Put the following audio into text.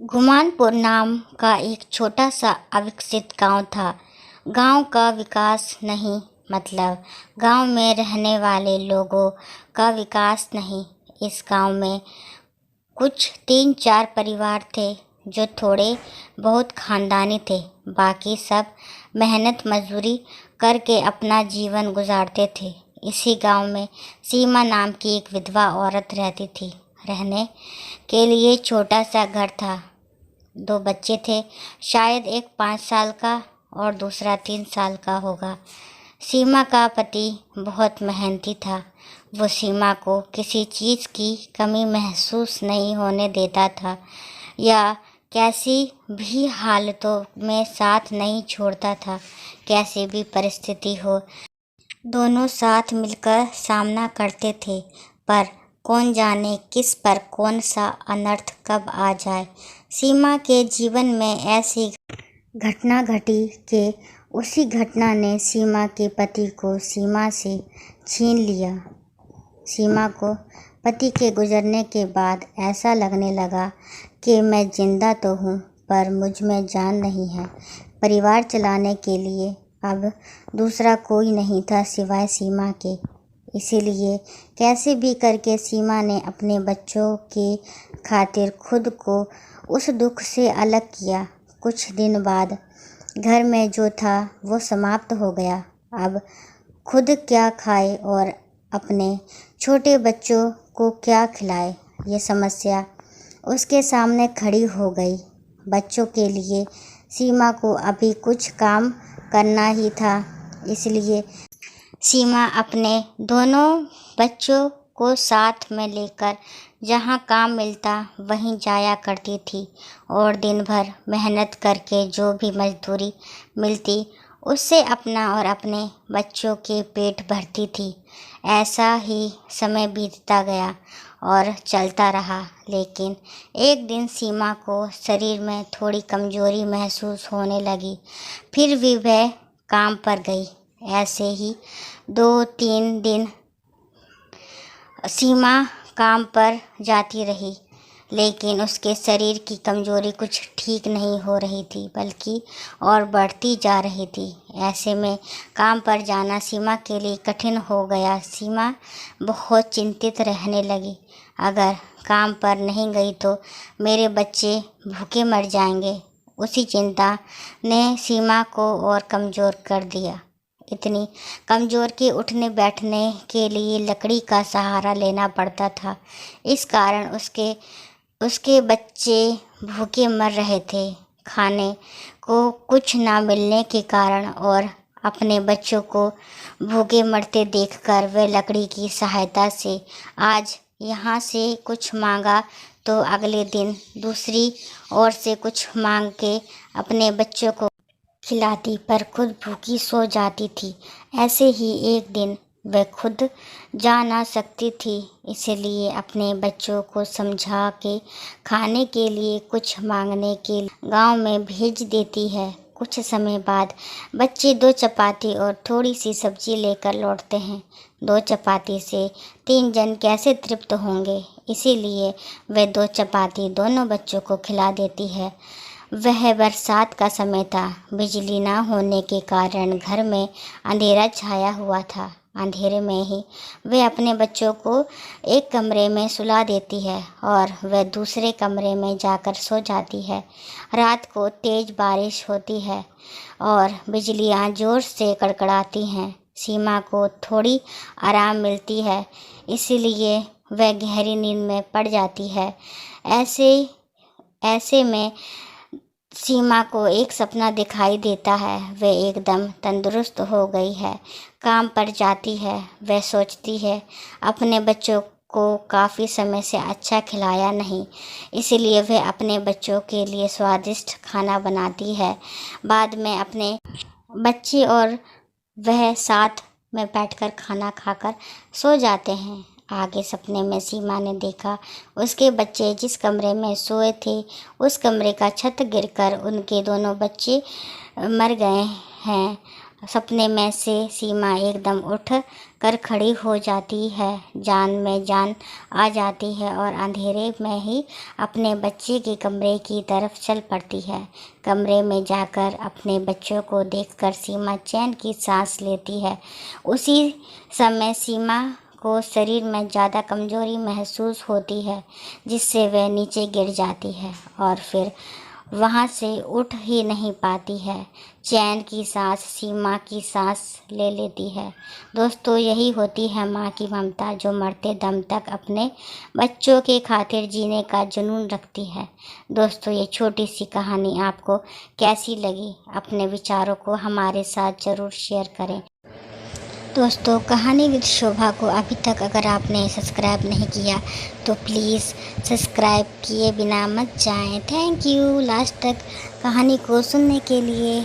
गुमानपुर नाम का एक छोटा सा अविकसित गांव था। गांव का विकास नहीं, मतलब गांव में रहने वाले लोगों का विकास नहीं। इस गांव में कुछ 3-4 परिवार थे जो थोड़े बहुत खानदानी थे। बाकी सब मेहनत मजदूरी करके अपना जीवन गुजारते थे। इसी गांव में सीमा नाम की एक विधवा औरत रहती थी। रहने के लिए छोटा सा घर था। 2 बच्चे थे, शायद एक 5 साल का और दूसरा 3 साल का होगा। सीमा का पति बहुत मेहनती था। वो सीमा को किसी चीज़ की कमी महसूस नहीं होने देता था या कैसी भी हालतों में साथ नहीं छोड़ता था। कैसी भी परिस्थिति हो, दोनों साथ मिलकर सामना करते थे। पर कौन जाने किस पर कौन सा अनर्थ कब आ जाए। सीमा के जीवन में ऐसी घटना घटी कि उसी घटना ने सीमा के पति को सीमा से छीन लिया। सीमा को पति के गुजरने के बाद ऐसा लगने लगा कि मैं जिंदा तो हूँ पर मुझ में जान नहीं है। परिवार चलाने के लिए अब दूसरा कोई नहीं था सिवाय सीमा के। इसीलिए कैसे भी करके सीमा ने अपने बच्चों के खातिर खुद को उस दुख से अलग किया। कुछ दिन बाद घर में जो था वो समाप्त हो गया। अब खुद क्या खाए और अपने छोटे बच्चों को क्या खिलाए, ये समस्या उसके सामने खड़ी हो गई। बच्चों के लिए सीमा को अभी कुछ काम करना ही था। इसलिए सीमा अपने दोनों बच्चों को साथ में लेकर जहाँ काम मिलता वहीं जाया करती थी और दिन भर मेहनत करके जो भी मजदूरी मिलती उससे अपना और अपने बच्चों के पेट भरती थी। ऐसा ही समय बीतता गया और चलता रहा। लेकिन एक दिन सीमा को शरीर में थोड़ी कमजोरी महसूस होने लगी। फिर भी वह काम पर गई। ऐसे ही 2-3 दिन सीमा काम पर जाती रही, लेकिन उसके शरीर की कमजोरी कुछ ठीक नहीं हो रही थी, बल्कि और बढ़ती जा रही थी। ऐसे में काम पर जाना सीमा के लिए कठिन हो गया। सीमा बहुत चिंतित रहने लगी। अगर काम पर नहीं गई तो मेरे बच्चे भूखे मर जाएंगे। उसी चिंता ने सीमा को और कमज़ोर कर दिया। इतनी कमज़ोर कि उठने बैठने के लिए लकड़ी का सहारा लेना पड़ता था। इस कारण उसके बच्चे भूखे मर रहे थे। खाने को कुछ ना मिलने के कारण और अपने बच्चों को भूखे मरते देखकर वे लकड़ी की सहायता से आज यहाँ से कुछ मांगा तो अगले दिन दूसरी ओर से कुछ मांग के अपने बच्चों को खिलाती, पर खुद भूखी सो जाती थी। ऐसे ही एक दिन वह खुद जा ना सकती थी, इसलिए अपने बच्चों को समझा के खाने के लिए कुछ मांगने के गांव में भेज देती है। कुछ समय बाद बच्चे 2 चपाती और थोड़ी सी सब्जी लेकर लौटते हैं। 2 चपाती से 3 जन कैसे तृप्त होंगे, इसीलिए वह 2 चपाती दोनों बच्चों को खिला देती है। वह बरसात का समय था। बिजली ना होने के कारण घर में अंधेरा छाया हुआ था। अंधेरे में ही वह अपने बच्चों को एक कमरे में सुला देती है और वह दूसरे कमरे में जाकर सो जाती है। रात को तेज़ बारिश होती है और बिजलियाँ ज़ोर से कड़कड़ाती हैं। सीमा को थोड़ी आराम मिलती है, इसलिए वह गहरी नींद में पड़ जाती है। ऐसे में सीमा को एक सपना दिखाई देता है। वह एकदम तंदुरुस्त हो गई है, काम पर जाती है। वह सोचती है अपने बच्चों को काफ़ी समय से अच्छा खिलाया नहीं, इसलिए वह अपने बच्चों के लिए स्वादिष्ट खाना बनाती है। बाद में अपने बच्चे और वह साथ में बैठकर खाना खाकर सो जाते हैं। आगे सपने में सीमा ने देखा उसके बच्चे जिस कमरे में सोए थे उस कमरे का छत गिरकर उनके दोनों बच्चे मर गए हैं। सपने में से सीमा एकदम उठ कर खड़ी हो जाती है। जान में जान आ जाती है और अंधेरे में ही अपने बच्चे के कमरे की तरफ चल पड़ती है। कमरे में जाकर अपने बच्चों को देखकर सीमा चैन की सांस लेती है। उसी समय सीमा को शरीर में ज़्यादा कमज़ोरी महसूस होती है, जिससे वह नीचे गिर जाती है और फिर वहाँ से उठ ही नहीं पाती है। चैन की सांस सीमा की सांस ले लेती है। दोस्तों, यही होती है माँ की ममता, जो मरते दम तक अपने बच्चों के खातिर जीने का जुनून रखती है। दोस्तों, ये छोटी सी कहानी आपको कैसी लगी? अपने विचारों को हमारे साथ ज़रूर शेयर करें। दोस्तों, कहानी विद शोभा को अभी तक अगर आपने सब्सक्राइब नहीं किया तो प्लीज़ सब्सक्राइब किए बिना मत जाएं। थैंक यू लास्ट तक कहानी को सुनने के लिए।